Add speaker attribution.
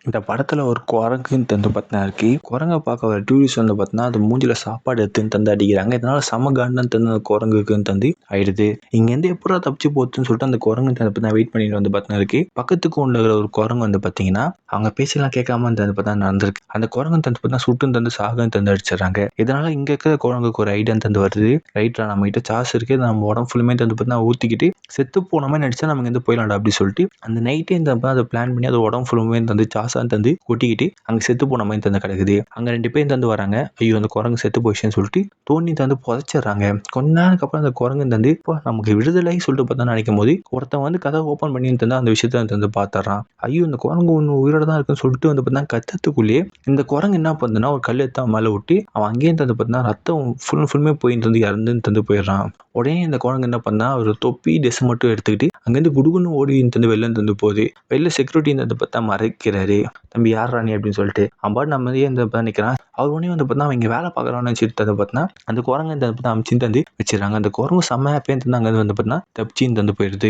Speaker 1: இந்த படத்தில் ஒரு குரங்குன்னு தந்து பார்த்தீங்கன்னா இருக்கு. குரங்கை பார்க்க வர டூரிஸ்ட் வந்து பார்த்தீங்கன்னா அது மூஞ்சில சாப்பாடு எடுத்துன்னு தந்து அடிக்கிறாங்க. இதனால சம காண்டன்னு தந்து அந்த குரங்குக்குன்னு தந்து ஆயிடுது. இங்கேருந்து எப்படா தப்பிச்சு போச்சுன்னு சொல்லிட்டு அந்த குரங்கு தந்து வெயிட் பண்ணிட்டு வந்து பார்த்தீங்கன்னா இருக்கு. பக்கத்துக்கு உள்ள ஒரு குரங்கு வந்து பார்த்தீங்கன்னா அவங்க பேச்செல்லாம் கேட்காம தந்து பார்த்தா நடந்திருக்கு. அந்த குரங்கு தந்து பார்த்தா சுட்டுன்னு தந்து சாகன்னு தந்து அடிச்சிடறாங்க. இதனால இங்க இருக்கிற குரங்குக்கு ஒரு ஐடியா தந்து வருது. ரைட்டா நம்ம கிட்ட சாஸ் இருக்கு, நம்ம உடம்பு ஃபுல்லுமே தந்து பார்த்தா ஊற்றிக்கிட்டு செத்து போனோமே நடிச்சா நம்ம இருந்து போயிடலாம்டா அப்படி சொல்லிட்டு அந்த நைட்டே இந்த அதை பிளான் பண்ணி அது உடம்பு ஃபுல்லுமே தந்து சாசான்னு தந்து கொட்டிக்கிட்டு அங்கே செத்து போன மாதிரி தந்து கிடக்குது. அங்கே 2 பேர் தந்து வராங்க. ஐயோ அந்த குரங்கு செத்து போயிடுச்சுன்னு சொல்லிட்டு தோண்டி தந்து புதைச்சிடுறாங்க. கொஞ்ச நேரத்துக்கு அப்புறம் அந்த குரங்கு தந்து இப்போ நமக்கு விடுதலை சொல்லிட்டு பார்த்தா நினைக்கும் போது ஒருத்தன் வந்து கதை ஓப்பன் பண்ணி தந்து அந்த விஷயத்த தந்து பார்த்துறான். ஐயோ இந்த குரங்கு ஒன்று உயிரோட தான் இருக்குன்னு சொல்லிட்டு வந்து பார்த்தா கத்தத்துக்குள்ளேயே இந்த குரங்கு என்ன பண்ணுதுன்னா ஒரு கல் எடுத்து மேலே விட்டு அவன் அங்கேயும் தந்து பார்த்தா ரத்தம் ஃபுல்லுமே போயிட்டு வந்து இறந்துன்னு தந்து போயிடுறான். உடனே இந்த குரங்கு என்ன பண்ணா ஒரு தொப்பி ட்ரெஸ் மட்டும் எடுத்துக்கிட்டு அங்கேருந்து குடுகுன்னு ஓடி தந்து வெளில தந்து போகுது. வெளில செக்யூரிட்டி தந்து பார்த்தா மறைக்கிறாரு. தம்பி யார் ராணி அப்படின்னு சொல்லிட்டு அவன் நம்ம இந்த நிற்கிறான். அவர் உடனே வந்து பார்த்தா அவங்க வேலை பார்க்குறான்னு நினச்சிட்டு தந்து பார்த்தா அந்த குரங்கு தந்து அமிச்சின்னு தந்து வச்சிடறாங்க. அந்த குரங்கு செம்ம ஹாப்பியாக தந்து அங்கே வந்து பார்த்தா தப்பிச்சின்னு தந்து போயிடுது.